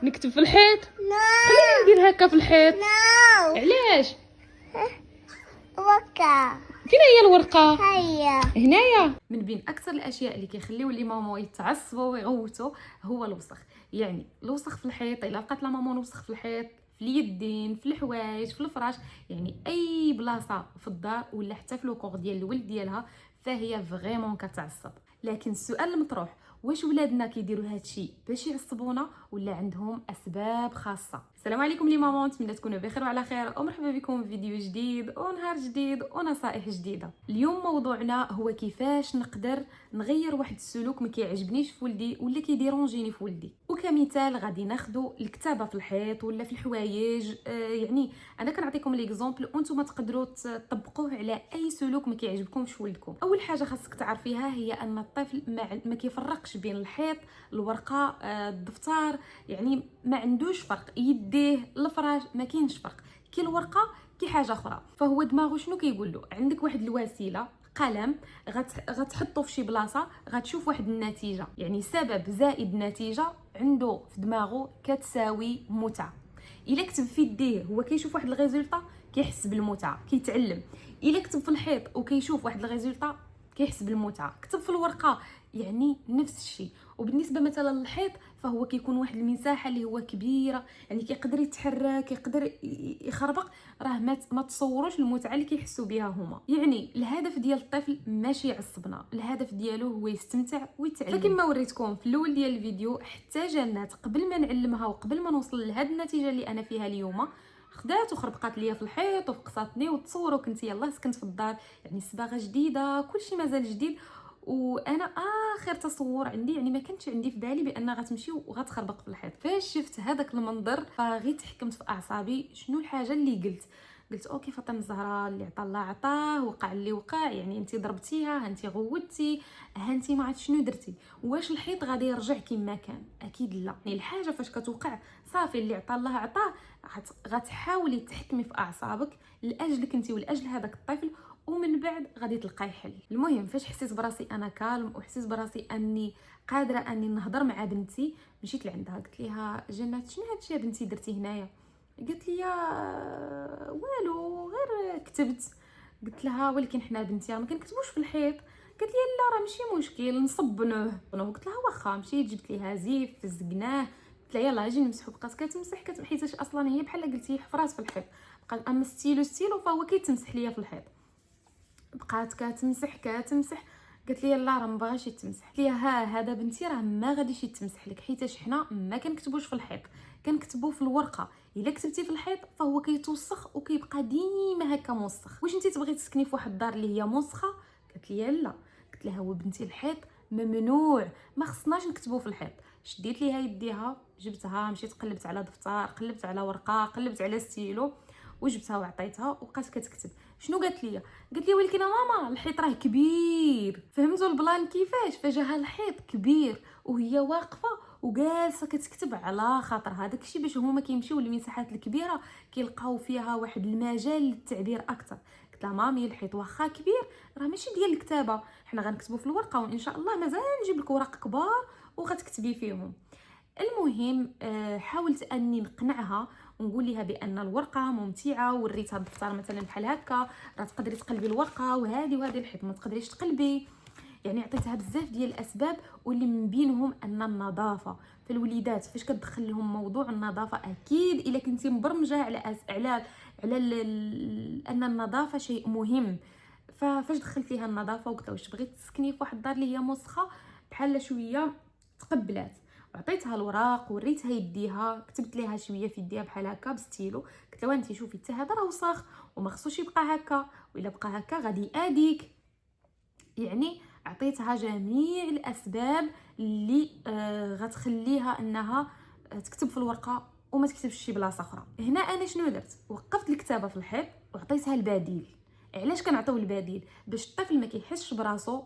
نكتب في الحيط؟ نو خليني ندير هكا في الحيط. نو علاش؟ وكا فين هي الورقه؟ هيا هنايا. من بين اكثر الاشياء اللي كيخليو لي ماما يتعصبوا ويغوتوا هو الوسخ. يعني الوسخ في الحيط، الا لقات لا ماما الوسخ في الحيط، في اليدين، في الحوايج، في الفراش، يعني اي بلاصه في الدار ولا حتى في الوقوق ديال الولد ديالها، فهي فريمون كتعصب. لكن السؤال المطروح، واش ولادنا كيديروا هادشي باش يعصبونا ولا عندهم اسباب خاصه؟ السلام عليكم لي ماما، نتمنى تكونوا بخير وعلى خير، ومرحبا بكم في فيديو جديد ونهار جديد ونصائح جديده. اليوم موضوعنا هو كيفاش نقدر نغير واحد السلوك ما كيعجبنيش في ولدي ولا كيديرونجيني في ولدي. وكمثال غادي ناخذوا الكتابه في الحيط ولا في الحوايج. يعني انا كنعطيكم ليكزامبل وانتم تقدروا تطبقوه على اي سلوك ما كيعجبكمش في ولدكم. اول حاجه خاصك تعرفيها هي ان الطفل ما كيفرقش بين الحيط، الورقه، الدفتر، يعني ما عندوش فرق. يديه، الفراش، ما كاينش فرق. كي الورقه كي حاجه اخرى. فهو دماغه شنو كيقول له؟ عندك واحد الوسيله، قلم، غتحطه في شي بلاصه، غتشوف واحد النتيجه، يعني سبب زائد نتيجه عنده في دماغه كتساوي متعه. الا كتب في يديه هو كيشوف واحد الريزولطا كيحس بالمتعه، كيتعلم. الا كتب في الحيط وكيشوف واحد الريزولطا كيحس بالمتعه. كتب في الورقه يعني نفس الشيء. وبالنسبه مثلا للحيط فهو كيكون واحد المساحه اللي هو كبيره، يعني كيقدر يتحرك، يقدر يخربق. راه ما تصوروش المتعه اللي كيحسوا بها هما. يعني الهدف ديال الطفل ماشي يعصبنا، الهدف ديالو هو يستمتع ويتعلم. فكما وريتكم في الاول ديال الفيديو، حتى جنات قبل ما نعلمها وقبل ما نوصل لهاد النتيجه اللي انا فيها اليوم، خدات وخربقات ليا في الحيط وفقصاتني. وتصوروا كنت يلاه سكنت في الدار، يعني الصباغه جديده، كلشي مازال جديد. وانا اخر تصور عندي، يعني ما كانش عندي في بالي بان غتمشي وغتخربق في الحيط. فاش شفت هذاك المنظر فغي تحكمت في اعصابي. شنو الحاجه اللي قلت اوكي، فاطمه الزهراء اللي عطا الله عطاه، وقع اللي وقع، يعني انت ضربتيها، انت غودتي، انت ما عرفت شنو درتي. واش الحيط غادي يرجع كما كان؟ اكيد لا. يعني الحاجه فاش كتوقع صافي، اللي عطا الله عطاه. غتحاولي تحكمي في اعصابك لاجلك انت ولاجل هذاك الطفل، ومن بعد غادي تلقاي حل. المهم فاش حسيت براسي انا كالم، وحسيت براسي اني قادره اني نهضر مع بنتي، مشيت لعندها قلت لها جنات شنو هادشي يا بنتي درتي هنايا؟ قالت لي والو، غير كتبت. قلت لها ولكن حنا بنتي ما كنكتبوش في الحيط. قالت لي لا راه ماشي مشكل نصبنوه. قلت لها واخا. مشيت جبت ليها زيف فزقناه. قلت لها يلاه اجي نمسحو. بقات كتمسح حيتاش اصلا هي بحال قلتي حفرات في الحيط. بقات اما ستيلو فهو كيتمسح ليا في الحيط. بقات كتمسح. قالت لي لا راه ما بغاش يتمسح. قلت لها هذا بنتي راه ما غاديش يتمسح لك، حيتاش حنا ما كنكتبوش في الحيط، كنكتبوا في الورقه. الا كتبتي في الحيط فهو كيتوسخ وكيبقى ديما هكا موسخ. واش انت تبغي تسكني في واحد الدار اللي هي موسخه؟ قالت لي لا. قلت لها هو بنتي الحيط ممنوع، ما خصناش نكتبوا في الحيط. شديت ليها يديها، جبتها، مشيت قلبت على دفتر، قلبت على ورقه، قلبت على ستيلو، وجبتها وعطيتها وبقات كتكتب. شنو قالت لي؟ قالت لي ولكن ماما الحيط راه كبير. فهمتوا البلان كيفاش؟ فجاها الحيط كبير وهي واقفه وجالسه كتكتب على خاطرها. داكشي باش هما كيمشيو للمساحات الكبيره كيلقاو فيها واحد المجال للتعبير اكثر. قلت لها مامي الحيط واخا كبير راه ماشي ديال الكتابه، حنا غنكتبوا في الورقه، وان شاء الله مازال نجيب لك ورق كبار وغتكتبي فيهم. المهم حاولت اني نقنعها ونقول لها بان الورقه ممتعه، وريتها الدفتر مثلا بحال هكا، راه تقدري تقلبي الورقه، وهذه الحيط ما تقدريش تقلبي. يعني عطيتها بزاف ديال الاسباب، واللي من بينهم ان النظافه. فالوليدات فاش كتدخل لهم موضوع النظافه، اكيد الا كنتي مبرمجه ان النظافه شيء مهم. فاش دخلت ليها النظافه وقلت لها واش بغيتي تسكني في واحد الدار اللي هي مسخه، بحال شويه تقبلات. وعطيتها الوراق وريتها يديها، كتبت ليها شويه في يديها بحال هكا بستيلو. قلت لها انت شوفي حتى هذا راه وسخ وما خصوش يبقى هكا، والا بقى هكا غادي يأذيك. يعني عطيتها جميع الاسباب اللي غتخليها انها تكتب في الورقه وما تكتبش شي بلاصه اخرى. هنا انا شنو درت؟ وقفت الكتابه في الحيط وعطيتها البديل. علاش كنعطيو البديل؟ باش الطفل ما كيحسش براسو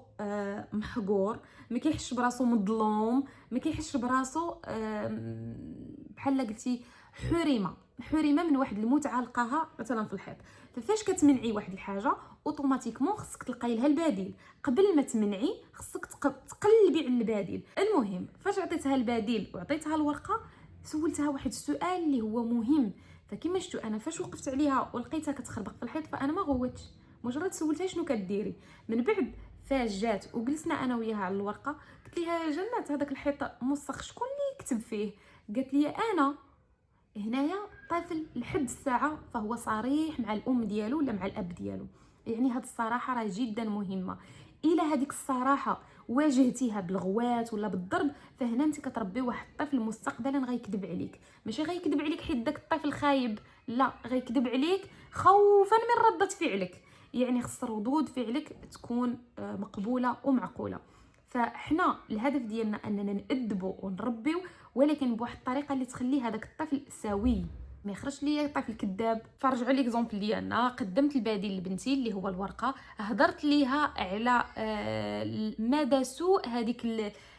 محقور، ما كيحسش براسو مظلوم، ما كيحسش براسو بحال قلتي حرمه من واحد المتعه لقاها مثلا في الحيط. فاش كتمنعي واحد الحاجه اوتوماتيكمون خصك تلقاي لها البديل. قبل ما تمنعي خصك تقلبي على البديل. المهم فاش عطيتها البديل وعطيتها الورقه، سولتها واحد السؤال اللي هو مهم. فكما شفتوا انا فاش وقفت عليها ولقيتها كتخربق في الحيط فانا ما غوتش، مجرد سولتها شنو كديري. من بعد فاش جات وجلسنا انا وياها على الورقه قلت لها يا جنات هذاك الحيط موسخ شكون اللي يكتب فيه؟ قالت لي انا. هنايا طفل لحد الساعه فهو صريح مع الام ديالو ولا مع الاب ديالو. يعني هاد الصراحه راه جدا مهمه. الى هذيك الصراحه واجهتيها بالغوات ولا بالضرب فهنا انت كتربي واحد الطفل مستقبلا غيكذب عليك. ماشي غيكذب عليك حيت داك الطفل خايب، لا غيكذب عليك خوفا من ردة فعلك. يعني خص ردود فعلك تكون مقبوله ومعقوله. فاحنا الهدف ديالنا اننا نأدبوا ونربيو، ولكن بواحد الطريقه اللي تخلي هذاك الطفل سوي، ما يخرجش ليا طفل كذاب. فرجعوا ليكزومبل ديالنا، قدمت البديل لبنتي اللي هو الورقه، هضرت ليها على مدى سوء هذيك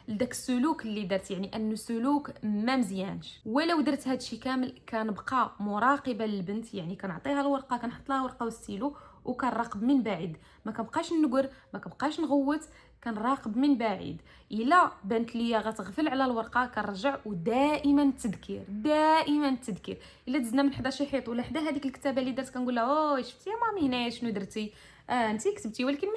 داك السلوك اللي درت، يعني انه سلوك ما مزيانش. ولو درت هادشي كامل كنبقى مراقبه للبنت، يعني كنعطيها الورقه كنحط لها ورقه وستيلو وكنراقب من بعيد، ما كنبقاش نقر ما كنبقاش نغوت، كنراقب من بعيد. الا بانت ليا غتغفل على الورقه كنرجع، ودائما التذكير دائما التذكير. الا دزنا من حدا شي حيط ولا حدا هذيك الكتابه اللي درت كنقول لها اوه شفتي يا مامي هنايا شنو درتي، انت كتبتي ولكن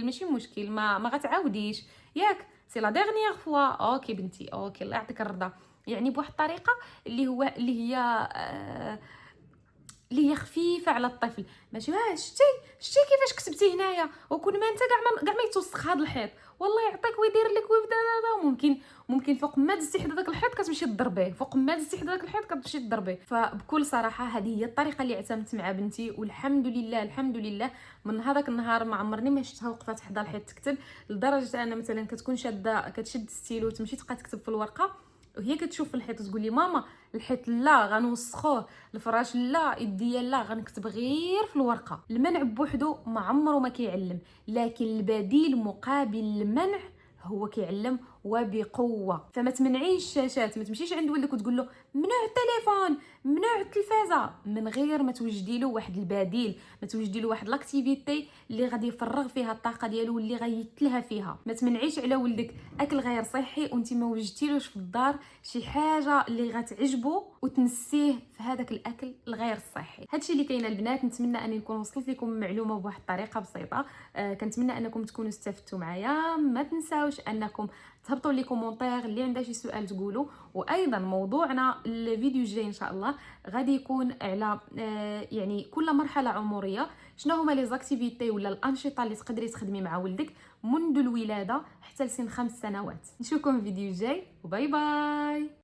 ماشي مشكل ما غتعاوديش ياك، سي لا ديرنيير فوا. اوكي بنتي اوكي الله يعطيك الرضا. يعني بواحد الطريقه اللي هي خفيفه على الطفل. ماشي شتي كيفاش كتبتي هنايا، وكون ما انت كاع ما يتوسخ هذا الحيط والله يعطيك ويدير لك ويبدا. ممكن فوق ما دزتي حدا داك الحيط كتمشي تضربيه، فوق ما دزتي حدا داك الحيط كتمشي تضربيه. فبكل صراحه هذه هي الطريقه اللي اعتمدت مع بنتي، والحمد لله من هذاك النهار ما عمرني ما شفتها وقفات حدا الحيط تكتب. لدرجه ان مثلا كتكون شاده كتشد ستيلو تمشي تبقى تكتب في الورقه وهي كتشوف في الحيط تقول لي ماما الحيط لا غنوسخوه، الفراش لا، يديا لا، غنكتب غير في الورقه. المنع بوحدو ما عمره ما كيعلم، لكن البديل مقابل المنع هو كيعلم وبقوه. فما تمنعيش الشاشات، ما تمشيش عند ولدك وتقول له ممنوع التليفون ممنوع التلفازه من غير ما توجدي له واحد البديل، ما توجدي له واحد لاكتيفيتي اللي غادي يفرغ فيها الطاقه ديالو واللي غيتلها فيها. ما تمنعيش على ولدك اكل غير صحي وانت ما وجدتيلوش في الدار شي حاجه اللي غتعجبه وتنسيه في هذاك الاكل الغير صحي. هادشي اللي كاين البنات. نتمنى اني نكون وصلت لكم المعلومه بواحد الطريقه بسيطه. كنتمنى انكم تكونوا استفدتوا معايا. ما تنساوش انكم تهبطوا لي كومونتير اللي عنده شي سؤال تقولوا. وايضا موضوعنا الفيديو الجاي ان شاء الله غادي يكون على يعني كل مرحله عمريه شنو هما لي زاكتيفيتي ولا الانشطه اللي تقدري تخدمي مع ولدك منذ الولاده حتى لسن 5 سنوات. نشوفكم في الفيديو الجاي وباي باي.